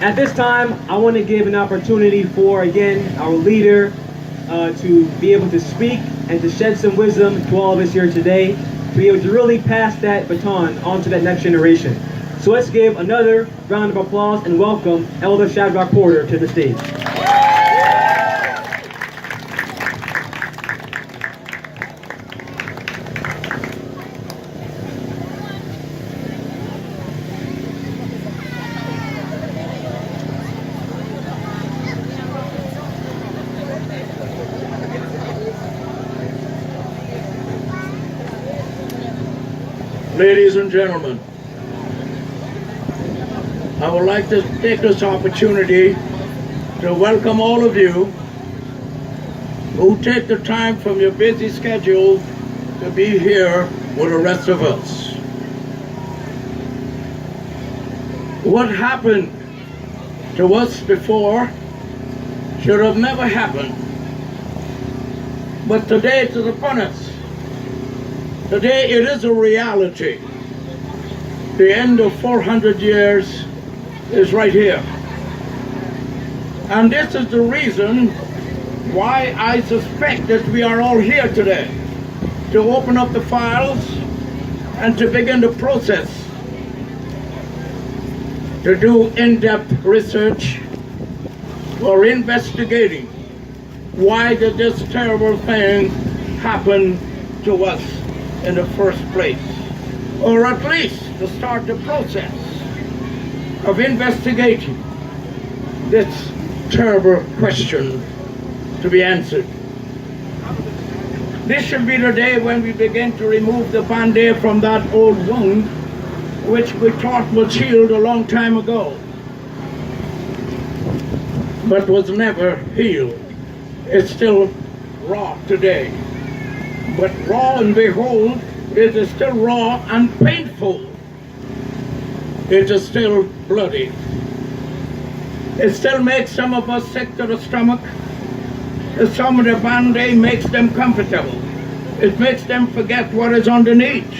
At this time, I want to give an opportunity for, again, our leader to be able to speak and to shed some wisdom to all of us here today, to be able to really pass that baton on to that next generation. So let's give another round of applause and welcome Elder Shadrock Porter to the stage. Ladies and gentlemen, I would like to take this opportunity to welcome all of you who take the time from your busy schedule to be here with the rest of us. What happened to us before should have never happened, but today it is upon us. Today it is a reality. The end of 400 years is right here. And this is the reason why I suspect that we are all here today, to open up the files and to begin the process, to do in-depth research or investigating why did this terrible thing happen to us in the first place, or at least to start the process of investigating this terrible question to be answered. This should be the day when we begin to remove the band-aid from that old wound which we thought was healed a long time ago, but was never healed. It's still raw today. But raw and behold, it is still raw and painful. It is still bloody. It still makes some of us sick to the stomach. Some of the band-aid makes them comfortable. It makes them forget what is underneath.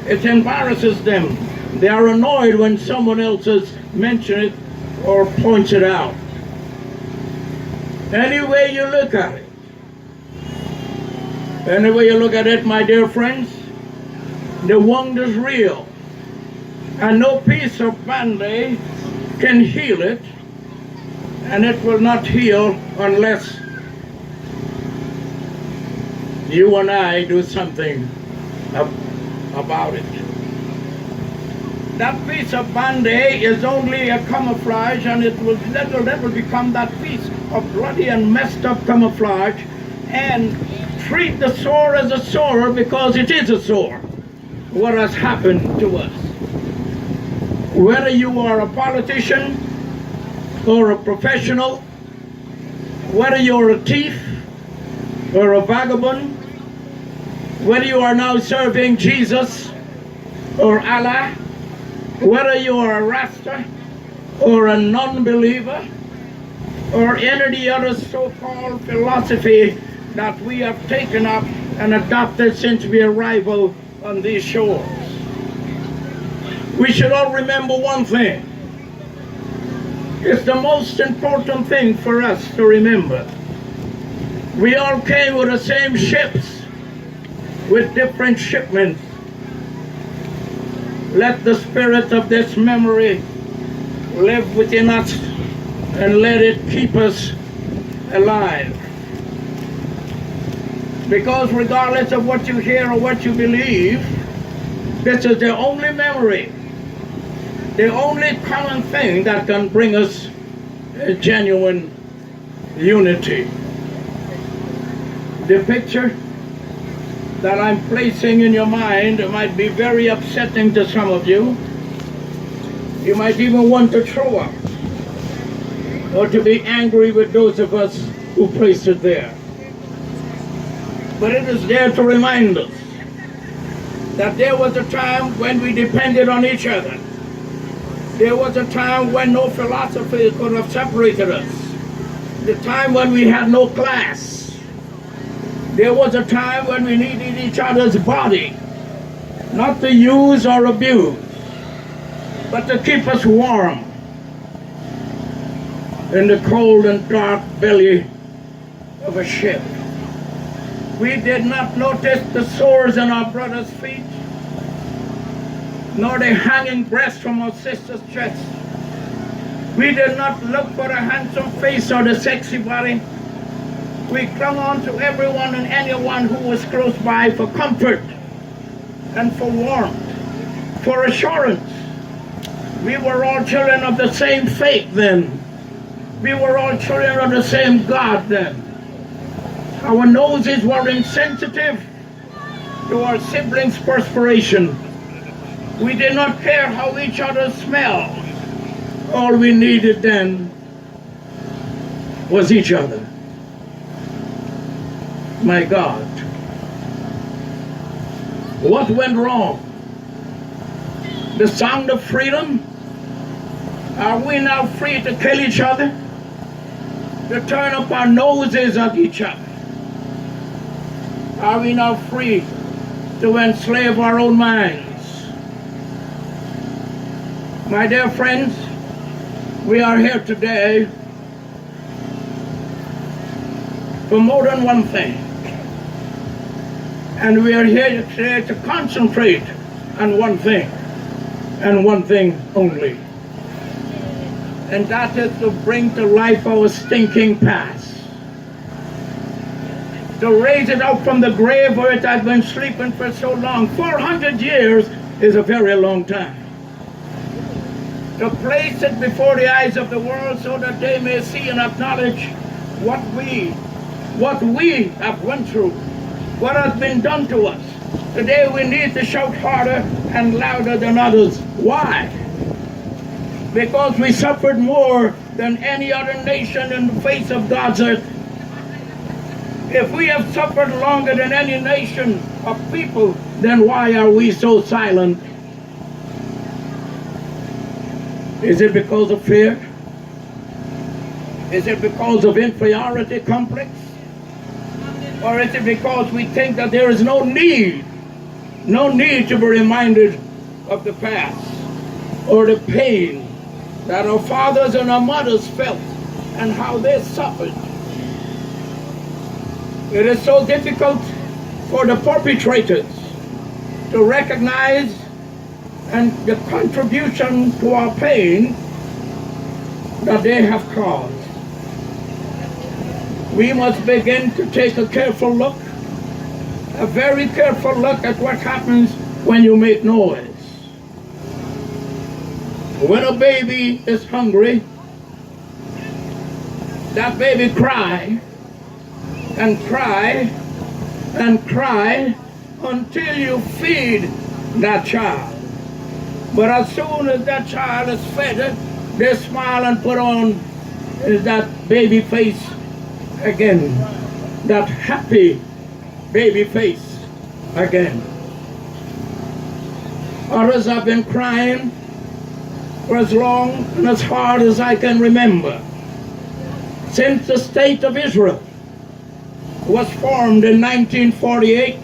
It embarrasses them. They are annoyed when someone else has mentioned it or points it out. Any way you look at it, any way you look at it, my dear friends, the wound is real. And no piece of band-aid can heal it. And it will not heal unless you and I do something about it. That piece of band-aid is only a camouflage, and it will never become that piece of bloody and messed up camouflage, and treat the sore as a sore because it is a sore. What has happened to us? Whether you are a politician or a professional, whether you're a thief or a vagabond, whether you are now serving Jesus or Allah, whether you are a Rasta or a non-believer or any other so-called philosophy that we have taken up and adopted since we arrival on these shores. We should all remember one thing. It's the most important thing for us to remember. We all came with the same ships, with different shipments. Let the spirit of this memory live within us and let it keep us alive. Because regardless of what you hear or what you believe, this is the only memory, the only common thing that can bring us a genuine unity. The picture that I'm placing in your mind might be very upsetting to some of you. You might even want to throw up or to be angry with those of us who placed it there. But it is there to remind us that there was a time when we depended on each other. There was a time when no philosophy could have separated us. The time when we had no class. There was a time when we needed each other's body, not to use or abuse, but to keep us warm. in the cold and dark belly of a ship. We did not notice the sores on our brother's feet, nor the hanging breast from our sister's chest. We did not look for the handsome face or the sexy body. We clung on to everyone and anyone who was close by for comfort and for warmth, for assurance. We were all children of the same faith then. We were all children of the same God then. Our noses were insensitive to our siblings' perspiration. We did not care how each other smelled. All we needed then was each other. My God, what went wrong? The sound of freedom? Are we now free to kill each other? To turn up our noses at each other? Are we now free to enslave our own minds? My dear friends, we are here today for more than one thing. And we are here today to concentrate on one thing, and one thing only. And that is to bring to life our stinking past. To raise it out from the grave where it has been sleeping for so long. 400 years is a very long time. To place it before the eyes of the world so that they may see and acknowledge what we have went through, what has been done to us. Today we need to shout harder and louder than others. Why? Because we suffered more than any other nation in the face of God's earth. If we have suffered longer than any nation of people, then why are we so silent? Is it because of fear? Is it because of inferiority complex? Or is it because we think that there is no need to be reminded of the past or the pain that our fathers and our mothers felt and how they suffered? It is so difficult for the perpetrators to recognize and the contribution to our pain that they have caused. We must begin to take a careful look, a very careful look at what happens when you make noise. When a baby is hungry, that baby cries and cry and cry until you feed that child. But as soon as that child is fed, they smile and put on that baby face again, that happy baby face again. Others have been crying for as long and as hard as I can remember, since the state of Israel was formed in 1948.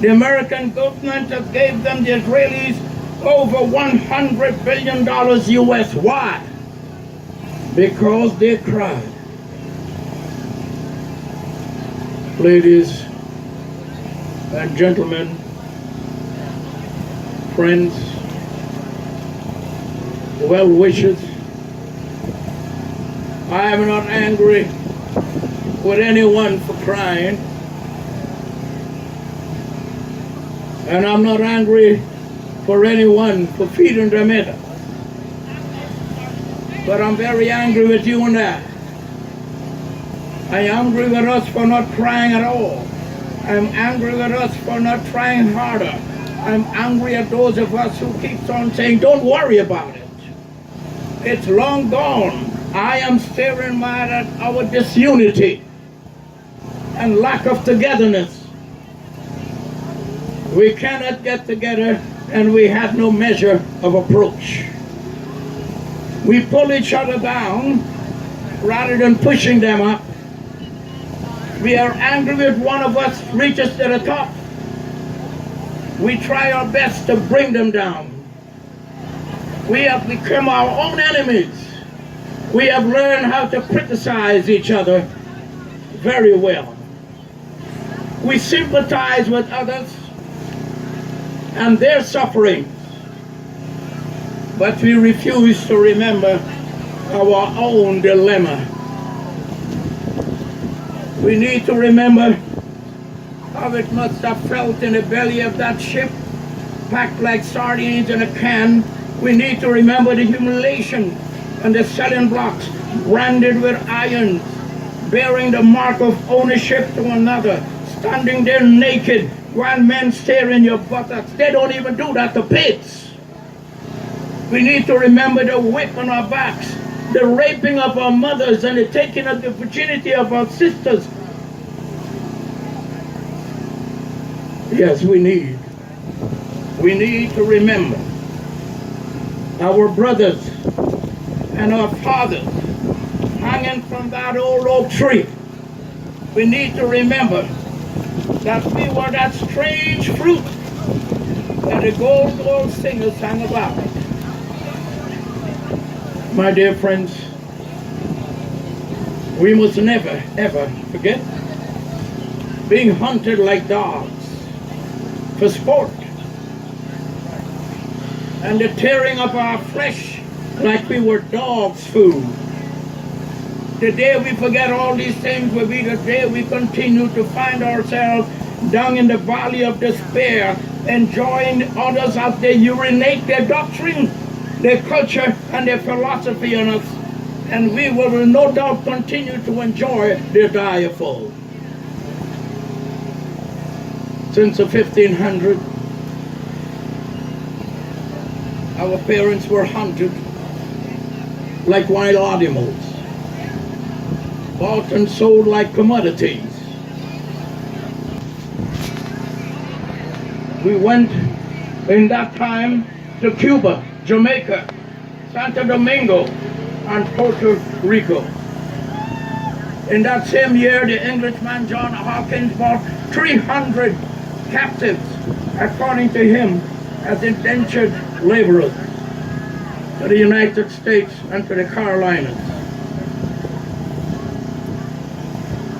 The American government has gave them, the Israelis, over $100 billion US. Why? Because they cried. Ladies and gentlemen, friends, well-wishers, I am not angry with anyone for crying, and I'm not angry for anyone for feeding their mother. But I'm very angry with you and I. I'm angry with us for not crying at all. I'm angry with us for not trying harder. I'm angry at those of us who keeps on saying, don't worry about it. It's long gone. I am staring mad at our disunity and lack of togetherness. We cannot get together and we have no measure of approach. We pull each other down rather than pushing them up. We are angry with one of us reaches to the top. We try our best to bring them down. We have become our own enemies We have learned how to criticize each other very well. We sympathize with others and their suffering, but we refuse to remember our own dilemma. We need to remember how it must have felt in the belly of that ship, packed like sardines in a can. We need to remember the humiliation and the selling blocks branded with irons, bearing the mark of ownership to another, standing there naked while men stare in your buttocks. They don't even do that to pigs. We need to remember the whip on our backs, the raping of our mothers, and the taking of the virginity of our sisters. Yes, we need to remember our brothers and our fathers hanging from that old oak tree. We need to remember that we were that strange fruit that the old singers sang about. My dear friends, we must never, ever forget being hunted like dogs for sport, and the tearing of our flesh like we were dogs' food. The day we forget all these things will be the day we continue to find ourselves down in the valley of despair, enjoying others as they urinate their doctrine, their culture, and their philosophy on us. And we will no doubt continue to enjoy their direful. Since the 1500s, our parents were hunted like wild animals, bought and sold like commodities. We went in that time to Cuba, Jamaica, Santo Domingo, and Puerto Rico. In that same year, the Englishman John Hawkins bought 300 captives, according to him, as indentured laborers to the United States and to the Carolinas.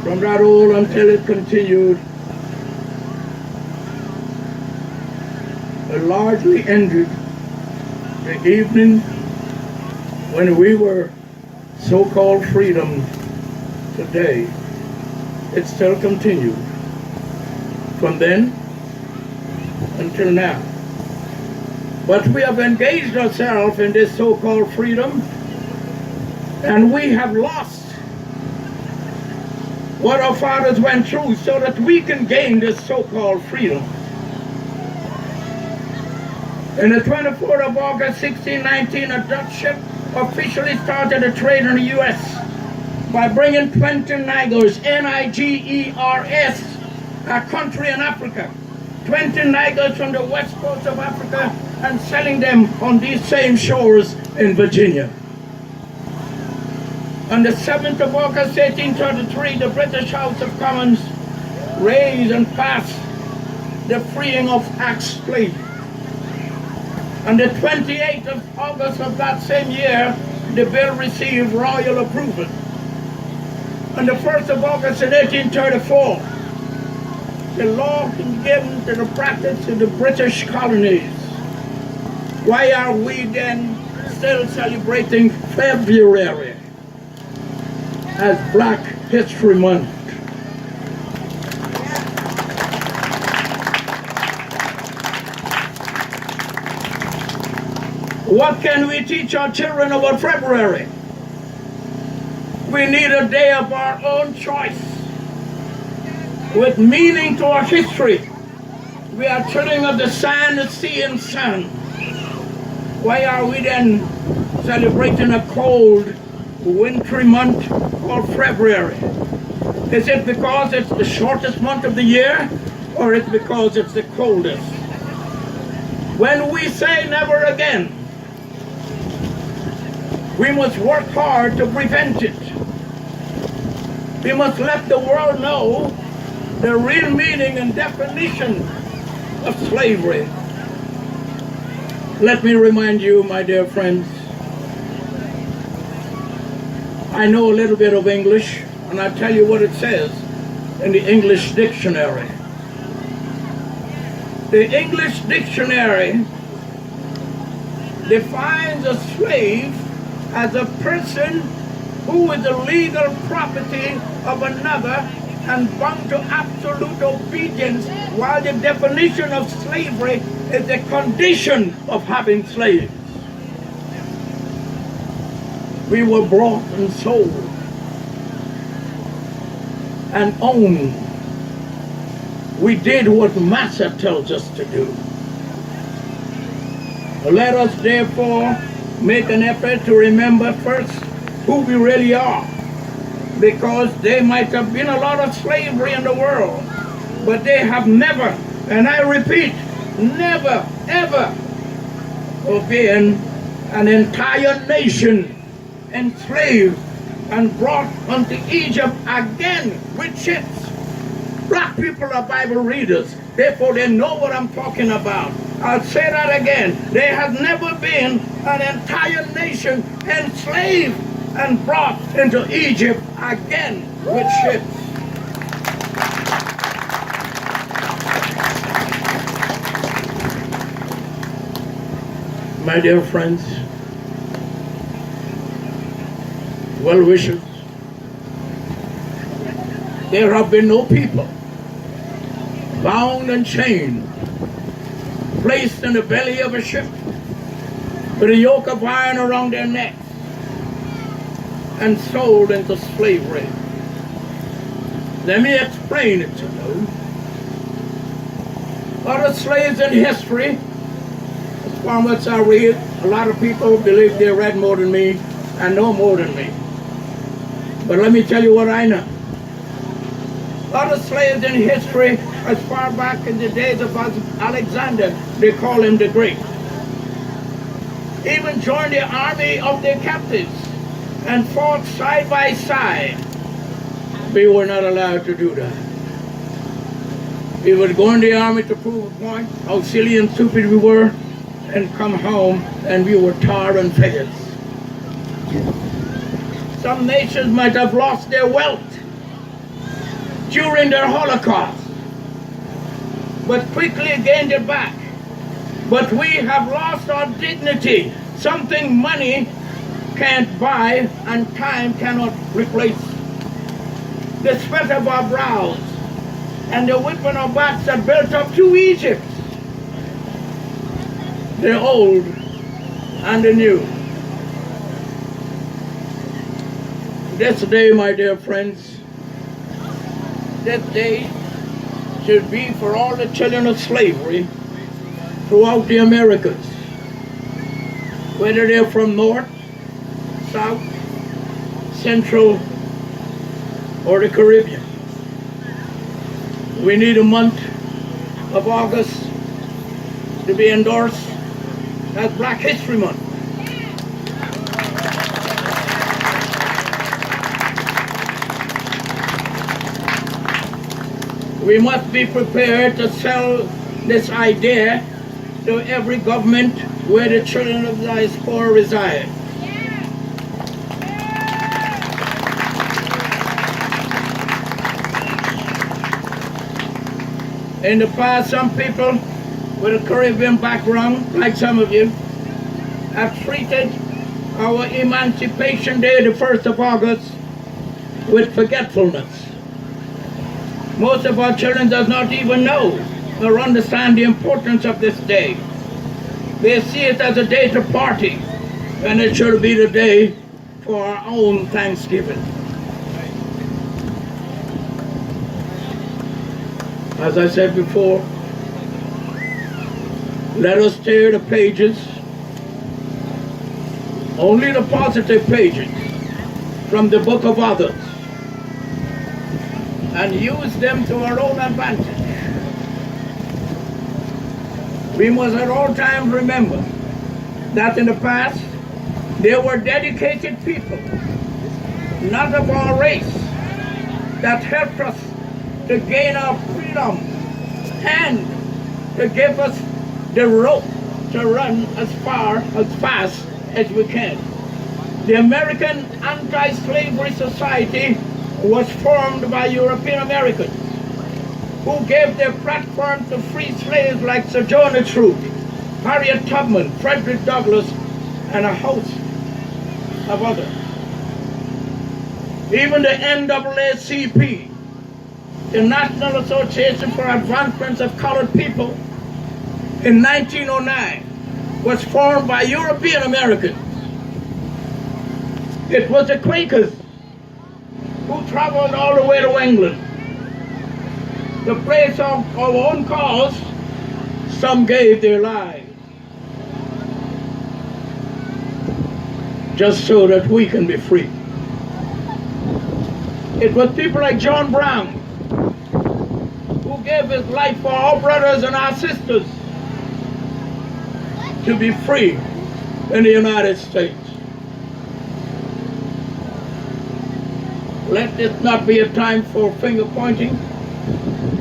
From that old until it continued, it largely ended the evening when we were so-called freedom. Today, it still continued from then until now. But we have engaged ourselves in this so-called freedom, and we have lost what our fathers went through so that we can gain this so-called freedom. On the 24th of August 1619, a Dutch ship officially started a trade in the U.S. by bringing 20 Nigers, N-I-G-E-R-S, a country in Africa, 20 Nigers from the west coast of Africa, and selling them on these same shores in Virginia. On the 7th of August 1833, the British House of Commons raised and passed the freeing of ex-slaves. On the 28th of August of that same year, the bill received royal approval. On the 1st of August in 1834, the law was given to the practice in the British colonies. Why are we then still celebrating February as Black History Month? What can we teach our children about February? We need a day of our own choice with meaning to our history. We are children of the sand, the sea, and sun. Why are we then celebrating a cold, wintry month called February? Is it because it's the shortest month of the year, or it's because it's the coldest? When we say never again, we must work hard to prevent it. We must let the world know the real meaning and definition of slavery. Let me remind you, my dear friends, I know a little bit of English, and I'll tell you what it says in the English dictionary. The English dictionary defines a slave as a person who is the legal property of another and bound to absolute obedience, while the definition of slavery is the condition of having slaves. We were bought and sold and owned. We did what Master tells us to do. Let us therefore make an effort to remember first who we really are, because there might have been a lot of slavery in the world, but they have never, and I repeat, never ever been an entire nation enslaved and brought unto Egypt again with ships. Black people are Bible readers, therefore they know what I'm talking about. I'll say that again. There has never been an entire nation enslaved and brought into Egypt again with ships. My dear friends, well-wishers, there have been no people bound and chained, placed in the belly of a ship with a yoke of iron around their necks and sold into slavery. Let me explain it to you. Other slaves in history, as far as I read, a lot of people believe they read more than me and know more than me. But let me tell you what I know. Other slaves in history, as far back in the days of Alexander, they call him the Great, even joined the army of their captives and fought side by side. We were not allowed to do that. We would go in the army to prove a point, how silly and stupid we were, and come home and we were tar and feathers. Some nations might have lost their wealth during their Holocaust, but quickly gained it back. But we have lost our dignity, something money can't buy and time cannot replace. The sweat of our brows and the whip on our backs that built up to Egypt, the old and the new. This day, my dear friends, this day should be for all the children of slavery throughout the Americas, whether they're from North, South, Central, or the Caribbean. We need a month of August to be endorsed as Black History Month. We must be prepared to sell this idea to every government where the children of the diaspora reside. In the past, some people with a Caribbean background, like some of you, have treated our Emancipation Day, the 1st of August, with forgetfulness. Most of our children does not even know or understand the importance of this day. They see it as a day to party, and it should be the day for our own Thanksgiving. As I said before, let us tear the pages, only the positive pages, from the book of others, and use them to our own advantage. We must at all times remember that in the past there were dedicated people, not of our race, that helped us to gain our freedom and to give us the rope to run as far, as fast as we can. The American Anti-Slavery Society was formed by European Americans who gave their platform to free slaves like Sojourner Truth, Harriet Tubman, Frederick Douglass, and a host of others. Even the NAACP, the National Association for Advancement of Colored People, in 1909 was formed by European Americans. It was the Quakers who traveled all the way to England. The place of our own cause, some gave their lives just so that we can be free. It was people like John Brown who gave his life for our brothers and our sisters to be free in the United States. Let this not be a time for finger pointing,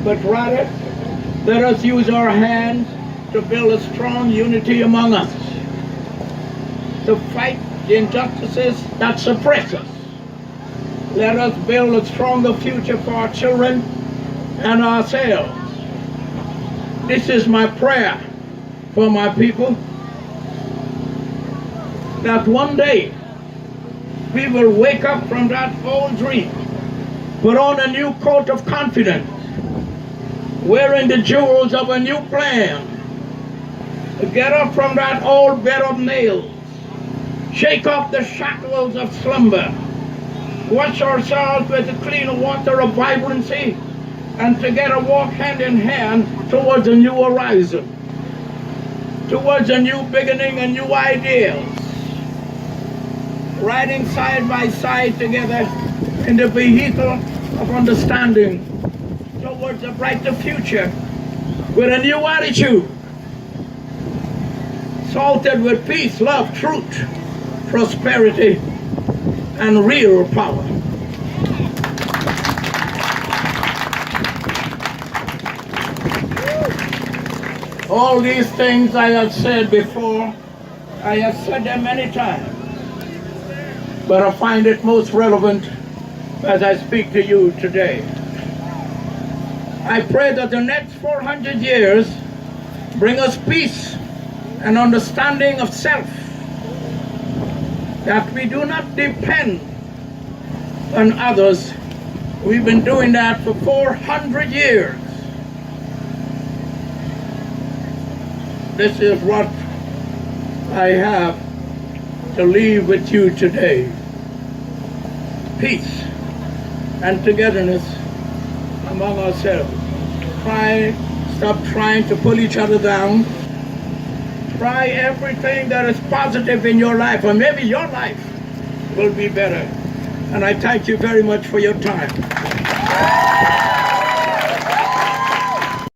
but rather let us use our hands to build a strong unity among us, to fight the injustices that suppress us. Let us build a stronger future for our children and ourselves. This is my prayer for my people, that one day we will wake up from that old dream, put on a new coat of confidence, wearing the jewels of a new plan, get up from that old bed of nails, shake off the shackles of slumber, wash ourselves with the clean water of vibrancy, and together walk hand in hand towards a new horizon, towards a new beginning and new ideals, riding side by side together in the vehicle of understanding towards a brighter future with a new attitude, salted with peace, love, truth, prosperity, and real power. All these things I have said before, I have said them many times, but I find it most relevant as I speak to you today. I pray that the next 400 years bring us peace and understanding of self, that we do not depend on others. We've been doing that for 400 years. This is what I have to leave with you today. Peace and togetherness among ourselves. Stop trying to pull each other down. Try everything that is positive in your life, or maybe your life will be better. And I thank you very much for your time.